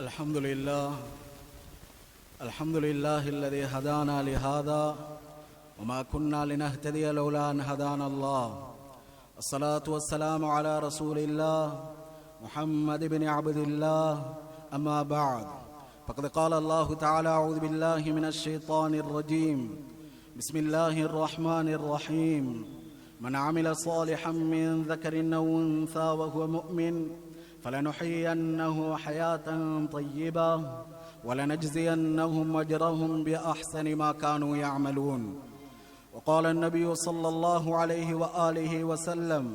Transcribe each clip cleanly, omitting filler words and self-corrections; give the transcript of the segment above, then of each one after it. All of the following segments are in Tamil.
الحمد لله الذي هدانا لهذا وما كنا لنهتدي لولا أن هدانا الله. الصلاة والسلام على رسول الله محمد بن عبد الله. أما بعد، فقد قال الله تعالى: أعوذ بالله من الشيطان الرجيم، بسم الله الرحمن الرحيم. من عمل صالحا من ذكر أو أنثى وهو مؤمن فلنحيينه حياة طيبة ولنجزينهم أجرهم بأحسن ما كانوا يعملون. وقال النبي صلى الله عليه وآله وسلم: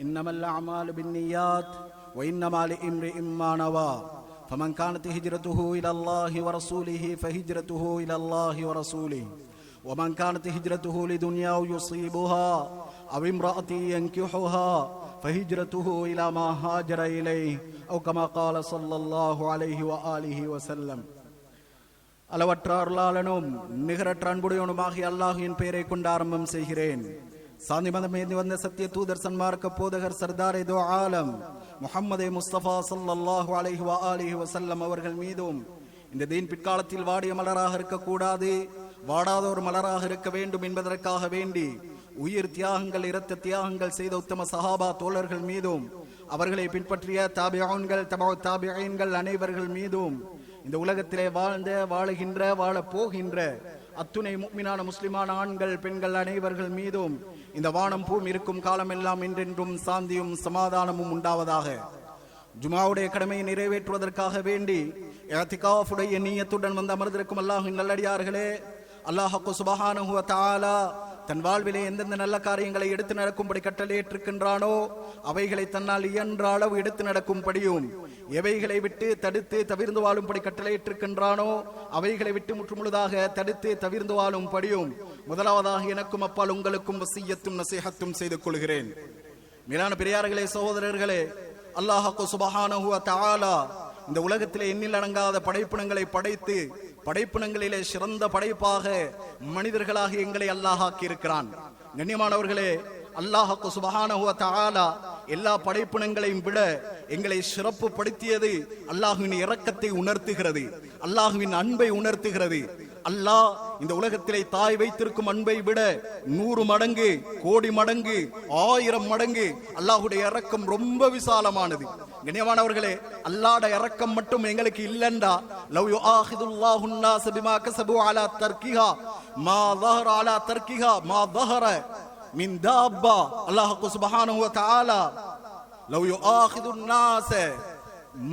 إنما الأعمال بالنيات وإنما لامرئ ما نوى، فمن كانت هجرته إلى الله ورسوله فهجرته إلى الله ورسوله، ومن كانت هجرته لدنيا يصيبها أو امرأة ينكحها فهجرته إلى ما هاجر إليه أو كما قال صلى الله عليه وآله وسلم. அளவற்ற அருளாளனும் நிகரற்ற அன்புடையவனுமாகிய அல்லாஹ்வின் பெயரை கொண்டு ஆரம்பம் செய்கிறேன். சாந்தி மதம் மீது வந்த சத்திய தூதர் சன்மார்க்க போதகர் சர்தாரே தோ ஆலம் முஹம்மதே முஸ்தபா ஸல்லல்லாஹு அலைஹி வஆலிஹி வஸல்லம் அவர்கள் மீதும், இந்த தீன் பிற்காலத்தில் வாடிய மலராக இருக்கக்கூடாது, வாடாத ஒரு மலராக இருக்க வேண்டும் என்பதற்காக வேண்டி உயிர் தியாகங்கள், இரத்த தியாகங்கள் செய்த உத்தம சஹாபா தோழர்கள் மீதும், அவர்களை பின்பற்றிய தாபிஊன்கள், தபஉ தாபிஈன்கள் அனைவர்கள் மீதும், இந்த உலகத்திலே வாழ்ந்த, வாழுகின்ற, வாழப் போகின்ற அத்துணை முஃமினான முஸ்லிமான ஆண்கள், பெண்கள் அனைவர்கள் மீதும் இந்த வானம் பூமி இருக்கும் காலமெல்லாம் என்றென்றும் சாந்தியும் சமாதானமும் உண்டாவதாக. ஜுமாவுடைய கடமையை நிறைவேற்றுவதற்காக வேண்டி இஅ்திகாஃபுடைய நிய்யத்துடன் வந்து அமர்ந்திருக்கும் அல்லாஹ்வின் நல்லடியார்களே, அல்லாஹ் சுப்ஹானஹு வ தஆலா தன் வாழ்விலே எந்தெந்த நல்ல காரியங்களை எடுத்து நடக்கும்படி கட்டளையிட்டிருக்கின்றானோ அவைகளை தன்னால் இயன்ற அளவு எடுத்து நடக்கும்படியும், எவைகளை விட்டு தடுத்து தவிர்ந்து வாழும்படி கட்டளையிட்டிருக்கின்றானோ அவைகளை விட்டு முற்றுமுழுதாக தடுத்து தவிர்ந்து வாழும்படியும் முதலாவதாக எனக்கும் அப்பால் உங்களுக்கும் வசியத்தும் நசீஹத்தும் செய்து கொள்கிறேன். மேலான பெரியார்களே, சகோதரர்களே, அல்லாஹ் சுப்ஹானஹு வ தஆலா இந்த உலகத்திலே எண்ணில் அடங்காத படைப்பினங்களை படைத்து படைப்பினங்களிலே சிறந்த படைப்பாக மனிதர்களாக எங்களை அல்லாஹ் ஆக்கி இருக்கிறான். கண்ணியமானவர்களே, அல்லாஹ் சுப்ஹானஹு வ தஆலா எல்லா படைப்பினங்களையும் விட எங்களை சிறப்பு படுத்தியது அல்லாஹ்வின் இரக்கத்தை உணர்த்துகிறது, அல்லாஹ்வின் அன்பை உணர்த்துகிறது. அல்லாஹ் இந்த உலகத்திலே தாய் வைத்திருக்கும் அன்பை விட 100 மடங்கு, கோடி மடங்கு, 1000 மடங்கு அல்லாஹ்வுடைய இரக்கம் ரொம்ப விசாலமானது. கண்ணியமானவர்களே, அல்லாஹ்வுடைய இரக்கம் மட்டும் எங்களுக்கு இல்லண்டா, லவ் யுஆஹிதுல்லாஹு الناس بما كسبوا على تركها ما ظهر على تركها ما ظهر من دابة. அல்லாஹ் சுப்ஹானஹு வ தஆலா லவ் யுஆஹிது الناس,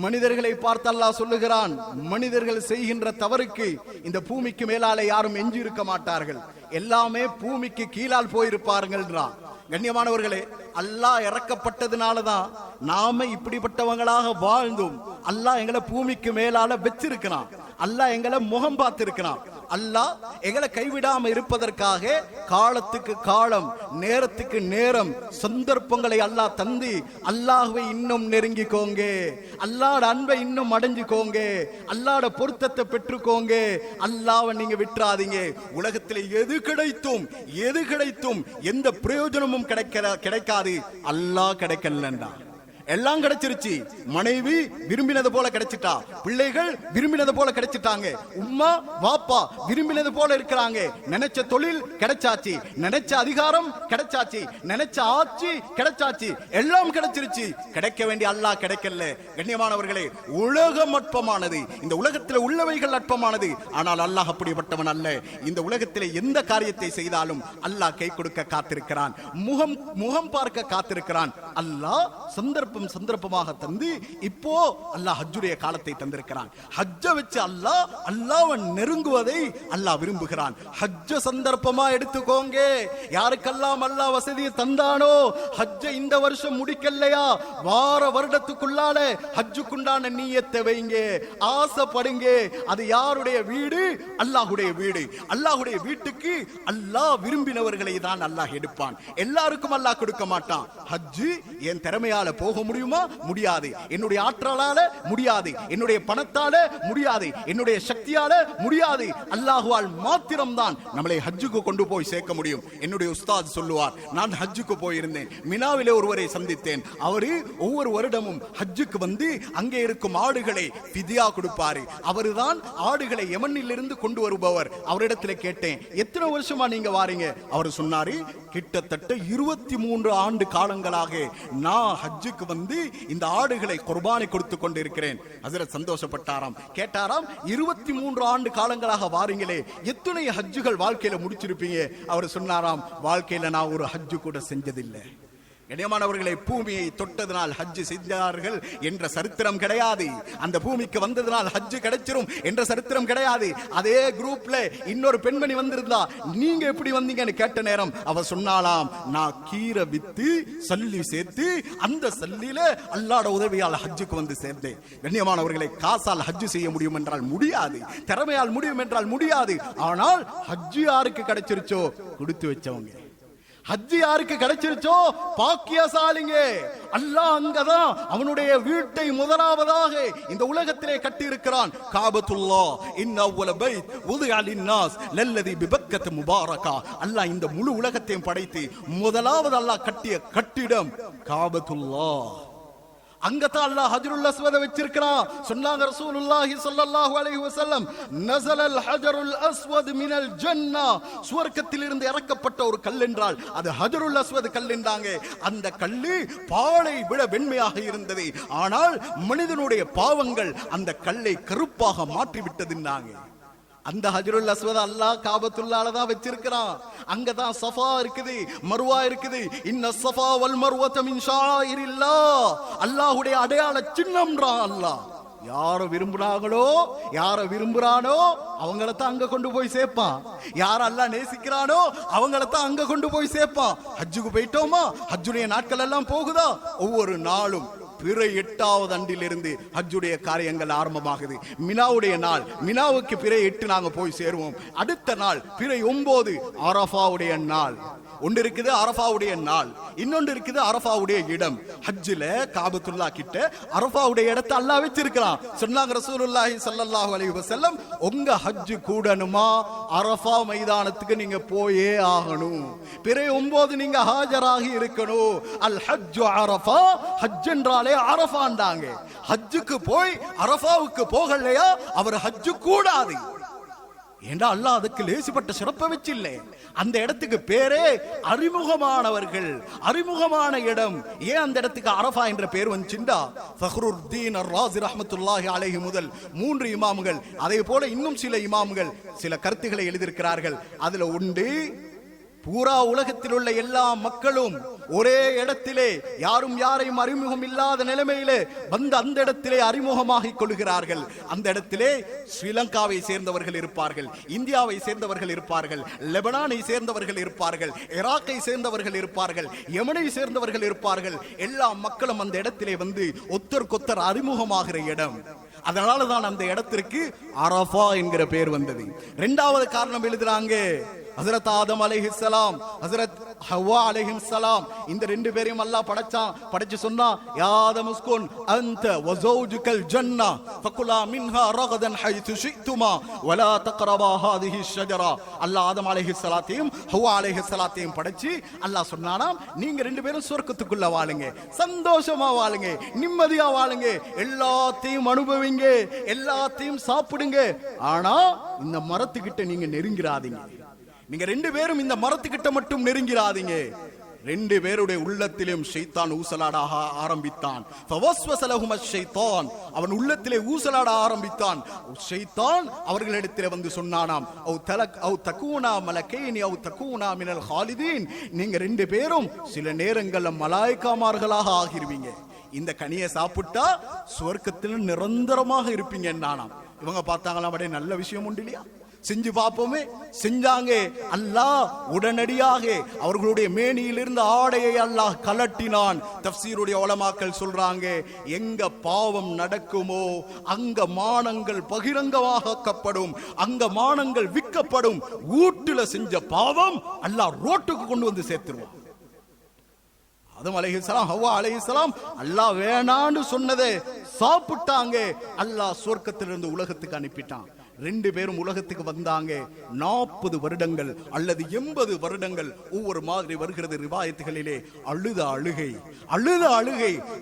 மனிதர்களை பார்த்து அல்லாஹ் சொல்லுகிறான், மனிதர்கள் செய்கின்ற தவறுக்கு இந்த பூமிக்கு மேலாலே யாரும் எஞ்சி இருக்க மாட்டார்கள், எல்லாமே பூமிக்கு கீழால் போயிருப்பார்கள். கண்ணியமானவர்களே, அல்லாஹ் இறக்கப்பட்டதுனாலதான் நாம இப்படிப்பட்டவங்களாக வாழ்ந்தோம். அல்லாஹ் எங்களை பூமிக்கு மேலால வச்சிருக்கிறான், அல்லாஹ் எங்களை முகம் பார்த்திருக்கிறான். அல்லாஹ் எங்களை கைவிடாம இருப்பதற்காக காலத்துக்கு காலம், நேரத்துக்கு நேரம், சந்தர்ப்பங்களை அல்லாஹ் தந்து, அல்லாஹ்வை இன்னும் நெருங்கிக்கோங்க, அல்லாஹ்வோட அன்பை இன்னும் அடைஞ்சுக்கோங்க, அல்லாஹ்வோட பொருத்தத்தை பெற்றுக்கோங்க, அல்லாஹ்வை நீங்க விட்டுறாதீங்க. உலகத்தில் எது கிடைத்தும் எந்த பிரயோஜனமும் கிடைக்காது, அல்லாஹ் கிடைக்கலண்டா. எல்லாம் கிடைச்சிருச்சு. மனைவி விரும்பினது போல கிடைச்சிட்டா, பிள்ளைகள் விரும்பினது போல கிடைச்சிட்டாங்க, உம்மா வாப்பா விரும்பினது போல இருக்கிறாங்க, நினைச்ச தொழில் கிடைச்சாச்சு, நினைச்ச அதிகாரம் கிடைச்சாச்சு, நினைச்ச ஆட்சி கிடைச்சாச்சு, எல்லாம் கிடைச்சிருச்சு. கிடைக்க வேண்டிய அல்லாஹ் கிடைக்கல. கண்ணியமானவர்களே, உலகம் அற்பமானது, இந்த உலகத்தில் உள்ளவைகள் அற்பமானது. ஆனால் அல்லாஹ் அப்படிப்பட்டவன் அல்ல. இந்த உலகத்தில் எந்த காரியத்தை செய்தாலும் அல்லாஹ் கை கொடுக்க காத்திருக்கிறான், முகம் பார்க்க காத்திருக்கிறான். அல்லாஹ் சந்தர்ப்பமாக தந்து இப்போ அல்லாஹ் ஹஜ்ஜுடைய காலத்தை தந்திருக்கிறான். ஹஜ்ஜ வச்சு அல்லாஹ்வை நெருங்குவதை அல்லாஹ் விரும்புகிறான். ஹஜ்ஜ சந்தர்ப்பமா எடுத்துக்கோங்க. யாருக்கெல்லாம் அல்லாஹ் வசதியை தந்தானோ, ஹஜ்ஜ இந்த வருஷம் முடிக்கலையா, வார வருடத்துக்குள்ளால ஹஜ்ஜுக்குண்டான நிய்யத்தை வைங்க, ஆசைப்படுங்க. அது யாருடைய வீடு? அல்லாஹ்வுடைய வீடு. அல்லாஹ்வுடைய வீட்டுக்கு அல்லாஹ் விரும்பினவர்களை தான் அல்லாஹ் எடுப்பான். எல்லாருக்கும் அல்லாஹ் கொடுக்க மாட்டான். ஹஜ்ஜு என் திறமையால போக முடியுமா? முடியாது. என்னுடைய ஆற்றலால முடியாது, என்னுடைய பணத்தால முடியாது, என்னுடைய சக்தியால முடியாது. அல்லாஹ்வால் மாத்திரம்தான் நம்மளை ஹஜ்ஜுக்கு கொண்டு போய் சேர்க்க முடியும். என்னுடைய உஸ்தாத் சொல்லுவார், நான் ஹஜ்ஜுக்கு போயிருந்தேன், மினாவிலே ஒருவரை சந்தித்தேன். அவரு ஒவ்வொரு வருடமும் ஹஜ்ஜுக்கு வந்து அங்கே இருக்கும் ஆடுகளை ஃபிதியா கொடுப்பாரு. அவருதான் ஆடுகளை யமனில் இருந்து கொண்டு வருபவர். அவரிடத்தில் கேட்டேன், எத்தனை வருஷமா நீங்க வாரீங்க? அவர் சொன்னாரு, கிட்டத்தட்ட 23 ஆண்டு காலங்களாக நான் ஹஜ்ஜுக்கு வந்து இந்த ஆடுகளை குர்பானி கொடுத்து கொண்டிருக்கிறேன். ஹஜ்ரத் சந்தோஷப்பட்டாராம், கேட்டாராம், 23 ஆண்டு காலங்களாக வாரீங்களே, எத்தனை ஹஜ்ஜுகள் வாழ்க்கையில முடிச்சிருப்பீங்க? அவர் சொன்னாராம், வாழ்க்கையில நான் ஒரு ஹஜ்ஜு கூட செஞ்சதில்லை. கண்ணியமானவர்களை, பூமியை தொட்டதனால் ஹஜ்ஜு செஞ்சார்கள் என்ற சரித்திரம் கிடையாது. அந்த பூமிக்கு வந்ததனால் ஹஜ்ஜு கிடைச்சிரும் என்ற சரித்திரம் கிடையாது. அதே குரூப்ல இன்னொரு பெண்மணி வந்திருந்தா, நீங்க எப்படி வந்தீங்கன்னு கேட்ட நேரம் அவ சொன்னாலாம், நான் கீரை வித்து சல்லி சேர்த்து அந்த சல்லில அல்லாஹ்வுடைய உதவியால் ஹஜ்ஜுக்கு வந்து சேர்ந்தேன். கண்ணியமானவர்களை, காசால் ஹஜ்ஜு செய்ய முடியும் என்றால் முடியாது, திறமையால் முடியும் என்றால் முடியாது. ஆனால் ஹஜ்ஜு யாருக்கு கிடைச்சிருச்சோ கொடுத்து வச்சவங்க. ஹஜ்ஜி யாருக்கு கிடைச்சிருச்சோ பாக்கியசாலிங்க. அல்லாஹ் அங்கதான் அவனுடைய வீட்டை முதலாவதாக இந்த உலகத்திலே கட்டி இருக்கிறான். காபத்துல்லாஹ் இன்ன அவ்வல பைத் உதிஅ லின்னாஸ் லல்லதி பிபக்கத் முபாரகா. அல்லாஹ் இந்த முழு உலகத்தையும் படைத்து முதலாவது அல்லாஹ் கட்டிய கட்டிடம் காபத்துல்லாஹ். அங்கதான் அல்லாஹ் ஹஜ்ருல் அஸ்வத வச்சிருக்கிறான். சொன்னாங்க ரசூலுல்லாஹி ஸல்லல்லாஹு அலைஹி வஸல்லம், நஸலல் ஹஜ்ருல் அஸ்வத் மினல் ஜன்னah. சுவர்க்கத்தில் இருந்து இறக்கப்பட்ட ஒரு கல் என்றால் அது ஹஜ்ருல் அஸ்வத் கல் என்றாங்க. அந்த கல்லு பாலை விட வெண்மையாக இருந்தது. ஆனால் மனிதனுடைய பாவங்கள் அந்த கல்லை கருப்பாக மாற்றி விட்டதுன்னாங்க. அந்த ஹஜ்ருல் அஸ்வத் அல்லாஹ் காபத்துல்லாஹ்ல தான் வச்சிருக்கிறான். அங்கதான் சஃபா இருக்குது, மர்வா இருக்குது. இன்ன ஸஃபா வல் மர்வத மின் ஷாயிரில்லாஹ். அல்லாஹ்வுடைய அடையாள சின்னம்ன்றான் அல்லாஹ். யார விரும்புறாங்களோ, யார விரும்புறானோ அவங்கள தான் அங்க கொண்டு போய் சேர்ப்பான். யார அல்லாஹ் நேசிக்கிறானோ அவங்கள தான் அங்க கொண்டு போய் சேர்ப்பான். ஹஜ்ஜுக்கு போயிட்டோமா, ஹஜ்ஜுடைய நாட்கள் எல்லாம் போகுதா, ஒவ்வொரு நாளும் பிறை 8வது அண்டிலிருந்து ஹஜ்ஜுடைய காரியங்கள் ஆரம்பமாகுது. மினாவுடைய நாள், மினாவுக்கு பிறை 8 நாங்க போய் சேருவோம். அடுத்த நாள் பிறை 9 அரஃபாவுடைய நாள். ஒன்று இருக்குது அரஃபாவுடைய நாள், இன்னொன்று இருக்குது அரஃபாவுடைய இடம். ஹஜ்ஜில காபத்துல்லா கிட்ட அரஃபாவுடைய இடத்தை அல்லாஹ் வச்சிருக்கிறான். சொன்னாங்க ரசூலுல்லாஹி ஸல்லல்லாஹு அலைஹி வஸல்லம், உங்க ஹஜ்ஜு கூடணுமா அரஃபா மைதானத்துக்கு நீங்க போயே ஆகணும். பிறை 9 நீங்க ஹாஜராகி இருக்கணும். அல் ஹஜ்ஜு அரஃபா, ஹஜ் என்றாலே அரஃபாண்டாங்க. ஹஜ்ஜுக்கு போய் அரஃபாவுக்கு போகலையா அவர் ஹஜ்ஜு கூடாது. ஏண்டா அல்லாஹ் அதுக்கு லேசிப்பட்ட சிறப்பை வச்சில்லை. அந்த இடத்துக்கு பேரே அறிமுகமானவர்கள், அறிமுகமான இடம். ஏன் அந்த இடத்துக்கு அரஃபா என்ற பேர் வந்துச்சுண்டா, ஃபக்ருத்தீன் அர்-ராஸி ரஹ்மத்துல்லாஹி அலைஹி முதல் 3 இமாம்கள், அதே போல இன்னும் சில இமாம்கள் சில கருத்துக்களை எழுதியிருக்கிறார்கள். அதுல உண்டு, பூரா உலகத்தில் உள்ள எல்லா மக்களும் ஒரே இடத்திலே யாரும் யாரையும் அறிமுகம் இல்லாத நிலைமையிலே வந்து அந்த இடத்திலே அறிமுகமாகிக் கொள்கிறார்கள். அந்த இடத்திலே ஸ்ரீலங்காவை சேர்ந்தவர்கள் இருப்பார்கள், இந்தியாவை சேர்ந்தவர்கள் இருப்பார்கள், லெபனானை சேர்ந்தவர்கள் இருப்பார்கள், ஈராக்கை சேர்ந்தவர்கள் இருப்பார்கள், யமனை சேர்ந்தவர்கள் இருப்பார்கள். எல்லா மக்களும் அந்த இடத்திலே வந்து ஒத்தர் அறிமுகமாகிற இடம். அதனாலதான் அந்த இடத்திற்கு அரஃபா என்கிற பேர் வந்தது. 2வது காரணம் எழுதுறாங்க, ஹஜ்ரத் ஆதம் அலைஹிஸ்ஸலாம், ஹஜ்ரத் ஹவ்வா அலைஹிஸ்ஸலாம், இந்த 2 பேரையும் அல்லாஹ் படைச்சான். படைச்சு சொன்னா, யா ஆதம் உஸ்குன் அன்த வ ஜௌஜுகல் ஜன்னah ஃபகுலா மின்ஹா ரகதன் ஹைது ஷி'துமா வலா தக்ரபா ஹாதிஹி ஷஜரா. அல்லாஹ் ஆதம் அலைஹிஸ்ஸலாத்தையும் ஹவ்வா அலைஹிஸ்ஸலாத்தையும் படைச்சு அல்லாஹ் சொன்னானாம், நீங்க 2 பேரும் சொர்க்கத்துக்குள்ள வாழுங்க, சந்தோஷமா வாழுங்க, நிம்மதியா வாழுங்க, எல்லாத்தையும் அனுபவிங்க, எல்லாத்தையும் சாப்பிடுங்க. ஆனா இந்த மரத்துக்கிட்ட நீங்க நெருங்கிறாதீங்க. நீங்க 2 பேரும் இந்த மரத்துக்கிட்ட மட்டும் நெருங்கிறாதீங்க. 2 பேருடைய உள்ளத்திலும் ஷைத்தான் ஊசலாட ஆரம்பித்தான். ஃபவஸ்வஸ லஹும் அஷ்-ஷைத்தான், அவன் உள்ளத்திலே ஊசலாட ஆரம்பித்தான். ஷைத்தான் அவர்களிடத்திலே வந்து சொன்னானாம், அவ் தகூனா மலக்கைனி அவ் தகூனா மினல் ஹாலிதீன், நீங்க 2 பேரும் சில நேரங்கள்ல மலாயிகாமார்களாக ஆகிருவீங்க. இந்த கனியை சாப்பிட்டா சுவர்க்கத்தில் நிரந்தரமாக இருப்பீங்க நானாம். இவங்க பார்த்தாங்களா, அப்படியே நல்ல விஷயம் உண்டு இல்லையா, செஞ்சு பார்ப்போமே. செஞ்சாங்க. அல்லாஹ் உடனடியாக அவர்களுடைய மேனியிலிருந்து ஆடையை அல்லாஹ் கலட்டினான். தஃப்சீருடைய உலமாக்கள் சொல்றாங்க, எங்க பாவம் நடக்குமோ அங்க மானங்கள் பகிரங்கமாக்கப்படும், அங்க மானங்கள் விற்கப்படும். வீட்டுல செஞ்ச பாவம் அல்லாஹ் ரோட்டுக்கு கொண்டு வந்து சேர்த்துருவான். ஆதம் அலைஹிஸ்ஸலாம் ஹவ்வா அலைஹிஸ்ஸலாம் அல்லாஹ் வேணான்னு சொன்னதை சாப்பிட்டாங்க. அல்லாஹ் சொர்க்கத்திலிருந்து உலகத்துக்கு அனுப்பிட்டான். 2 பேரும் உலகத்துக்கு வந்தாங்க. 40 வருடங்கள் அல்லது 80 வருடங்கள் ஒவ்வொரு மாதிரி வருகிறது ரிவாயத்துகளிலே. அழுத அழுகை.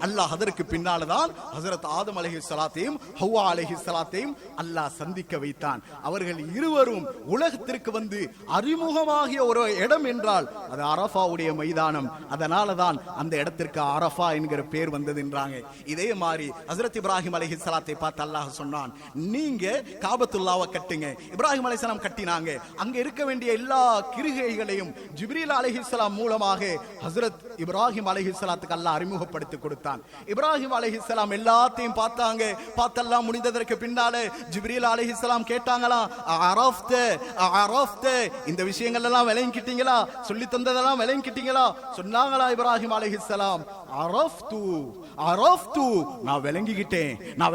அல்லாஹ் அதற்கு பின்னால்தான் ஹஜரத் ஆதம் அலைஹிஸ்ஸலாத்தையும் ஹவ்வா அலைஹிஸ்ஸலாத்தையும் அல்லாஹ் சந்திக்க வைத்தான். அவர்கள் இருவரும் உலகத்திற்கு வந்து அறிமுகமாகிய ஒரு இடம் என்றால் அது அரஃபாவுடைய மைதானம். அதனால தான் அந்த இடத்திற்கு அரஃபா என்கிற பேர் வந்தது என்றாங்க. இதே மாதிரி ஹஜரத் இப்ராஹிம் அலைஹிஸ்ஸலாத்தை பார்த்து அல்லாஹ் சொன்னான், நீங்க காபத்துல்லாஹ் கட்டுங்க. இப்ராஹிம் அலைஹிஸ்ஸலாம் கட்டினாங்க. அங்க இருக்க வேண்டிய எல்லா கிருகைகளையும் ஜிப்ரீல் அலைஹிஸ்ஸலாம் மூலமாக ஹஜ்ரத் இப்ராஹிம் அலைஹிஸ்ஸலாத்துக்கு அல்லாஹ் அறிமுகப்படுத்தி கொடுத்தான். இப்ராஹிம் அலைஹிஸ்ஸலாம் எல்லாத்தையும் பார்த்தாங்க. பார்த்தெல்லாம் முடிந்ததற்கு பின்னாலே ஜிப்ரீல் அலைஹிஸ்ஸலாம் கேட்டாங்களா, அரஃப்த இந்த விஷயங்கள் எல்லாம் விளங்கிட்டீங்களா, சொல்லி தந்ததெல்லாம் விளங்கிட்டீங்களா? சொன்னாங்களா இப்ராஹிம் அலைஹிஸ்ஸலாம், அரஃப்து நான்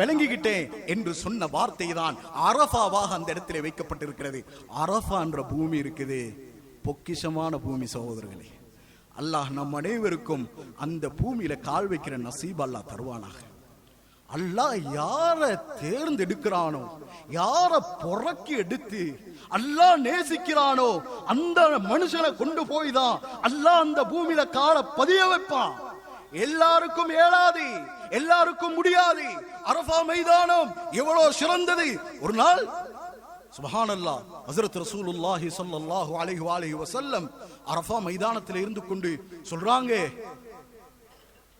விளங்கிக்கிட்டேன் என்று சொன்ன வார்த்தை தான் அரஃபாவாக அந்த இடத்திலே வைக்கப்பட்டிருக்கிறது. அரஃபா என்ற பூமி இருக்குது, பொக்கிஷமான பூமி சகோதரர்களே. அல்லாஹ் நம் அனைவருக்கும் அந்த பூமியில கால் வைக்கிற நசீப் அல்லாஹ் தருவானாக. அல்லாஹ் யார தேர்ந்தெடுக்கிறானோ, யார பொறக்கி எடுத்து அல்லாஹ் நேசிக்கிறானோ அந்த மனுஷனை கொண்டு போய் தான் அல்லாஹ் அந்த பூமியில கால பதிய வைப்பான். எல்லாருக்கும் ஏழாது, எல்லாருக்கும் முடியாது. அரஃபா மைதானம் எவ்வளவு சிறந்தது! ஒரு நாள் சுப்ஹானல்லாஹ் ஹஜ்ரத் ரசூலுல்லாஹி ஸல்லல்லாஹு அலைஹி வஸல்லம் அரஃபா மைதானத்தில் இருந்து கொண்டு சொல்றாங்க,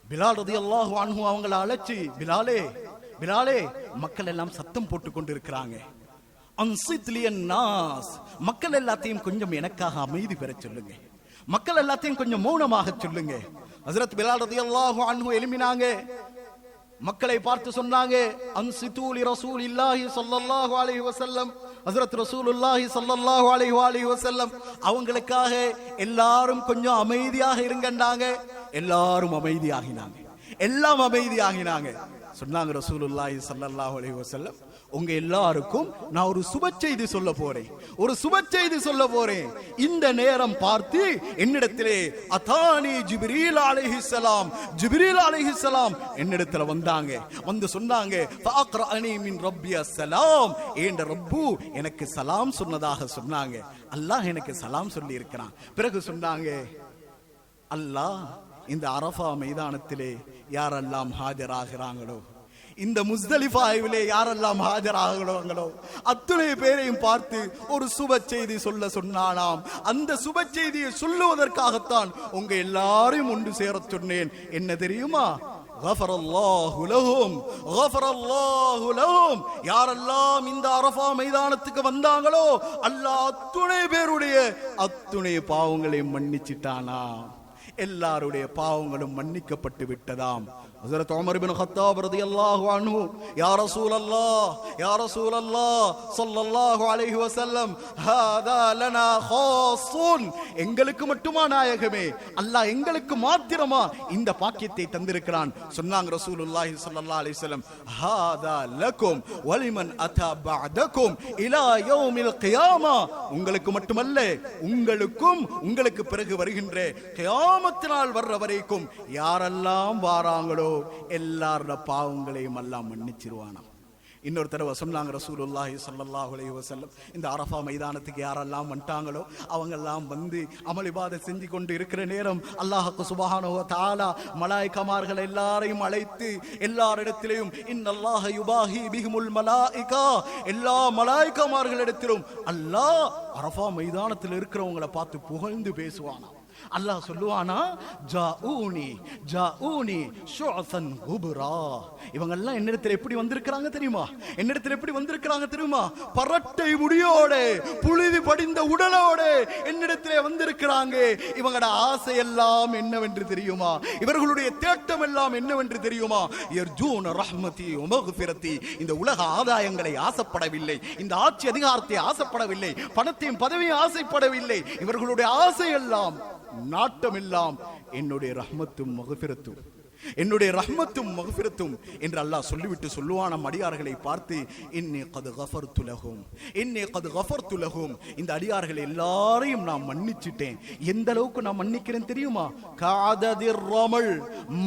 பிலால் ரலியல்லாஹு அன்ஹு அவங்கள அழைச்சி, பிலாலே மக்கள் எல்லாம் சத்தம் போட்டு கொண்டிருக்கிறாங்க. அன்சித் லியன் நாஸ், மக்கள் எல்லாத்தையும் கொஞ்சம் எனக்காக அமைதி பெற சொல்லுங்க, மக்கள் எல்லாத்தையும் கொஞ்சம் மௌனமாக சொல்லுங்க. ஹஜ்ரத் பிலால் ரலியல்லாஹு அன்ஹு எழும்பினாங்க. மக்களை பார்த்து சொன்னாங்க, அன்சிது லி ரசூலில்லாஹி ஸல்லல்லாஹு அலைஹி வஸல்லம். ஹஜ்ரத் ரசூலுல்லாஹி ஸல்லல்லாஹு அலைஹி வஸல்லம் அவங்களுக்காக எல்லாரும் கொஞ்சம் அமைதியாக இருங்கண்டாங்க. எல்லாரும் அமைதியாகினாங்க, எல்லாம் அமைதியாகினாங்க. சொன்னாங்க ரசூலுல்லாஹி ஸல்லல்லாஹு அலைஹி வஸல்லம், உங்க எல்லாருக்கும் நான் ஒரு சுப செய்தி சொல்ல போறேன். இந்த நேரம் பார்த்து என்னிடத்திலே அதானி ஜிப்ரீல் அலைஹிஸ்ஸலாம் என்னிடத்துல வந்தாங்க. வந்து சொன்னாங்க, ஃபஅக்ரஅனி மின் ரப்பி அஸ்ஸலாம், என்ற ரப்பு எனக்கு சலாம் சொன்னதாக சொன்னாங்க. அல்லாஹ் எனக்கு சலாம் சொல்லி இருக்கிறான். பிறகு சொன்னாங்க, அல்லாஹ் இந்த அரஃபா மைதானத்திலே யாரெல்லாம் ஆஜராகிறாங்களோ, இந்த முஸ்தலிஃபாவிலே யாரெல்லாம் ஆஜராகிறாங்களோ அத்தனை பேரையும் பார்த்து ஒரு சுப செய்தி சொல்ல சொன்னானாம். அந்த சுப செய்தியை சொல்லுவதற்காகத்தான் உங்க எல்லாரையும் ஒன்று சேர சொன்னேன். என்ன தெரியுமா? கஃபரல்லாஹு லஹும். யாரெல்லாம் இந்த அரஃபா மைதானத்துக்கு வந்தாங்களோ அல்லாஹ் அத்துணை பேருடைய அத்துணை பாவங்களையும் மன்னிச்சிட்டானா. எல்லாருடைய பாவங்களும் மன்னிக்கப்பட்டு விட்டதாம். ஹஜ்ரத் உமர் இப்னு கத்தாப் ரலியல்லாஹு அன்ஹு, யா ரசூலல்லாஹ் ஸல்லல்லாஹு அலைஹி வஸல்லம், ஹாதா லனா ஹாஸுன், எங்களுக்கு மட்டுமா நாயகமே, அல்லாஹ் எங்களுக்கு மாத்திரமா இந்த பாக்கியத்தை தந்திருக்கிறான். சொன்னாங்க ரசூலுல்லாஹி ஸல்லல்லாஹு அலைஹி வஸல்லம், ஹாதா லகும் வலிமன் அத்தா பஅதகும் இலா யௌமில் கியாமா, உங்களுக்கு மட்டுமல்ல உங்களுக்கும் உங்களுக்கு பிறகு வருகின்ற கியாமத் நாள் வர்ற வரைக்கும் யாரெல்லாம் வாராங்களோ எல்லாரோட பாவங்களையும் அல்லாஹ் மன்னிச்சிருவானா. இன்னொரு தடவை சொன்னாங்க ரசூலுல்லாஹி ஸல்லல்லாஹு அலைஹி வஸல்லம், இந்த அரஃபா மைதானத்துக்கு யாரெல்லாம் வந்துட்டாங்களோ அவங்க எல்லாம் வந்து அமல் இபாதத் செஞ்சு கொண்டு இருக்கிற நேரம் அல்லாஹ் சுப்ஹானஹு வ தஆலா மலாயிகமார்கள் எல்லாரையும் அழைத்து எல்லாரிடத்திலும் இன்னல்லாஹ யுபாஹி பிஹிமுல் மலாயிகா, எல்லா மலாயிகமார்களிடத்திலும் அல்லாஹ் அரஃபா மைதானத்தில் இருக்கிறவங்களை பார்த்து புகழ்ந்து பேசுவானா. அல்லாஹ் சொல்லுவானா, ஜாஊனி ஷுஅஸன் குப்ரா, இவங்க எல்லாம் என்னிடத்தில் எப்படி வந்திருக்காங்க தெரியுமா? பரட்டை முடியோட, புழுதி படிந்த உடலோட என்னிடத்திலே வந்திருக்கிறாங்க. இவங்களோட ஆசை எல்லாம் என்னவென்று தெரியுமா? இவர்களுடைய தேட்டம் எல்லாம் என்னவென்று தெரியுமா? யர்ஜூன ரஹ்மதி வ மக்ஃபிரதி, இந்த உலக ஆதாயங்களை ஆசைப்படவில்லை, இந்த ஆட்சி அதிகாரத்தை ஆசைப்படவில்லை, பணத்தையும் பதவியும் ஆசைப்படவில்லை. இவர்களுடைய ஆசை எல்லாம் நாட்டம் எல்லாம் என்னுடைய ரஹ்மத்தும் மக்ஃபிரத்தும், என்னுடைய ரஹ்மத்தும் மக்ஃபிரத்தும் என்று அல்லாஹ் சொல்லிவிட்டு சொல்லுவான அடியார்களை பார்த்து இன்னி கத் கஃபர்து லஹும், இன்னி கத் கஃபர்து லஹும், இந்த அடியார்கள் எல்லாரையும் நான் மன்னிச்சிட்டேன். எந்த அளவுக்கு நான் மன்னிக்கிறேன் தெரியுமா? காததிர் ரமல்,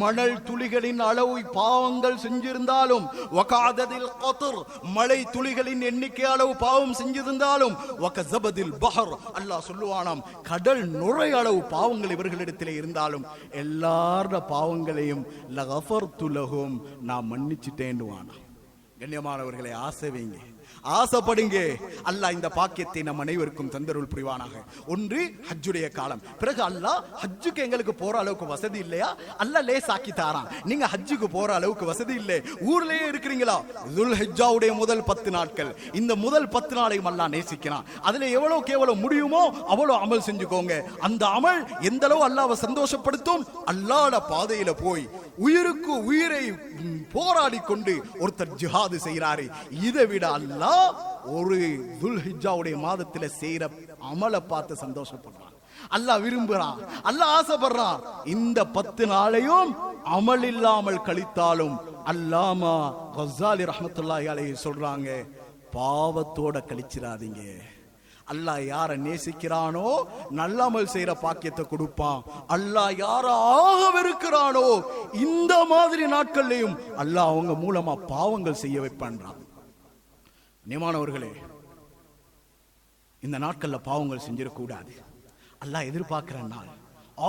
மணல் துளிகளின் அளவு பாவங்கள் செஞ்சிருந்தாலும், வகாததில் கத்ர், மழை துளிகளின் எண்ணிக்கை அளவு பாவம் செஞ்சிருந்தாலும், வகஸபதில் பஹர், அல்லாஹ் சொல்லுவானாம் கடல் நுரை அளவு பாவங்கள் இவர்களிடத்திலே இருந்தாலும் எல்லார பாவங்களையும் லகஃபர்து லஹும், நான் மன்னிச்சிட்டேன்னுவானா. கண்ணியமானவர்களை, ஆசை வைங்க, ஆசைப்படுங்க. அல்லாஹ் இந்த பாக்கியத்தை நம் அனைவருக்கும் தந்தருள் புரிவானாக. ஒன்று ஹஜ்ஜுடைய காலம். பிறகு அல்லாஹ் ஹஜ்ஜுக்கு எங்களுக்கு போற அளவுக்கு வசதி இல்லையா, அல்லாஹ் லேசாக்கி தாரான். நீங்க ஹஜ்ஜுக்கு போற அளவுக்கு வசதி இல்லை, ஊர்லயே இருக்கிறீங்களா, துல்ஹிஜ்ஜாவுடைய முதல் 10 நாட்கள், இந்த முதல் 10 நாளையும் அல்லாஹ் நேசிக்கிறான். அதுல எவ்வளவுக்கு எவ்வளவு முடியுமோ அவ்வளவு அமல் செஞ்சுக்கோங்க. அந்த அமல் எந்த அளவு அல்லாஹ்வை சந்தோஷப்படுத்தும், அல்லாஹ்வுடைய பாதையில போய் உயிருக்கு உயிரை போராடி கொண்டு ஒருத்தர் ஜிஹாது செய்கிறாரு. இதை விட அல்லாஹ் ஒரு துல்ஹிஜ்ஜாவுடைய மாதத்துல செய்யற அமலை பார்த்து சந்தோஷப்படுறான். அல்லாஹ் விரும்புறான், அல்லாஹ் ஆசைப்படுறான். இந்த 10 நாளையும் அமல் இல்லாமல் கழித்தாலும் அல்லாமா கஸாலி ரஹ்மத்துல்லாஹி அலைஹி சொல்றாங்க, பாவத்தோட கழிச்சிடாதீங்க. அல்லாஹ் யார நேசிக்கிறானோ நல்லமல் செய்யற பாக்கியத்தை கொடுப்பான். அல்லாஹ் யார ஆகவிருக்கிறானோ இந்த மாதிரி நாட்கள்லயும் அல்லாஹ் அவங்க மூலமா பாவங்கள் செய்ய வைப்பான்றான். நியமானவர்களே, இந்த நாட்கள்ல பாவங்கள் செஞ்சிடக்கூடாது. அல்லாஹ் எதிர்பார்க்கிற நாள்,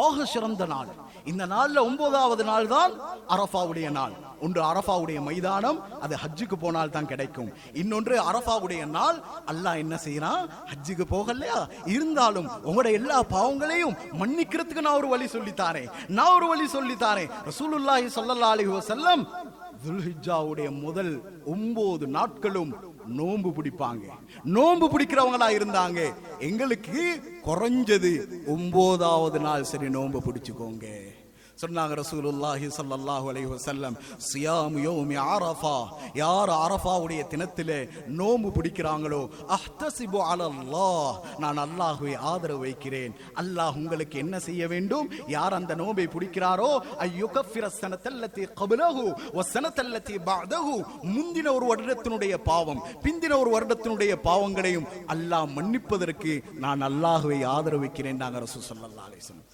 ஆக சிறந்த நாள். இந்த நாள்ல 9வது நாள் தான் அரஃபாவுடைய நாள். ஒன்று அரஃபாவுடைய மைதானம், அது ஹஜ்ஜுக்கு போனால் தான் கிடைக்கும். இன்னொன்று அரஃபாவுடைய நாள். அல்லாஹ் என்ன செய்யறான், ஹஜ்ஜுக்கு போகலையா இருந்தாலும் உங்களுடைய எல்லா பாவங்களையும் மன்னிக்கிறதுக்கு நான் ஒரு வழி சொல்லித்தாரேன். ரசூலுல்லாஹி ஸல்லல்லாஹு அலைஹி வஸல்லம் துல்ஹிஜ்ஜாவுடைய முதல் 9 நாட்களும் நோன்பு பிடிப்பாங்க. நோன்பு பிடிக்கிறவங்களா இருந்தாங்க. எங்களுக்கு குறைஞ்சது 9வது நாள் சரி நோன்பு பிடிச்சுக்கோங்க சொன்னாங்க ரசூலுல்லாஹி ஸல்லல்லாஹு அலைஹி வஸல்லம். சியாமு யௌமி அரஃபா, யார் அரஃபாவுடைய தினத்திலே நோன்பு பிடிக்கிறாங்களோ, அஹ்தஸிபு அலல்லாஹ், நான் அல்லாஹ்வை ஆதரவு வைக்கிறேன். அல்லாஹ் உங்களுக்கு என்ன செய்ய வேண்டும், யார் அந்த நோன்பை பிடிக்கிறாரோ, அய்யுகஃபிர ஸனத்தல்லதி கப்லஹு வஸனத்தல்லதி பஅதஹு, முந்தின ஒரு வருடத்தினுடைய பாவம் பிந்தின ஒரு வருடத்தினுடைய பாவங்களையும் அல்லாஹ் மன்னிப்பதற்கு நான் அல்லாஹ்வை ஆதரவு வைக்கிறேன். நாங்க ரசூல் ஸல்லல்லாஹு அலைஹி வஸல்லம்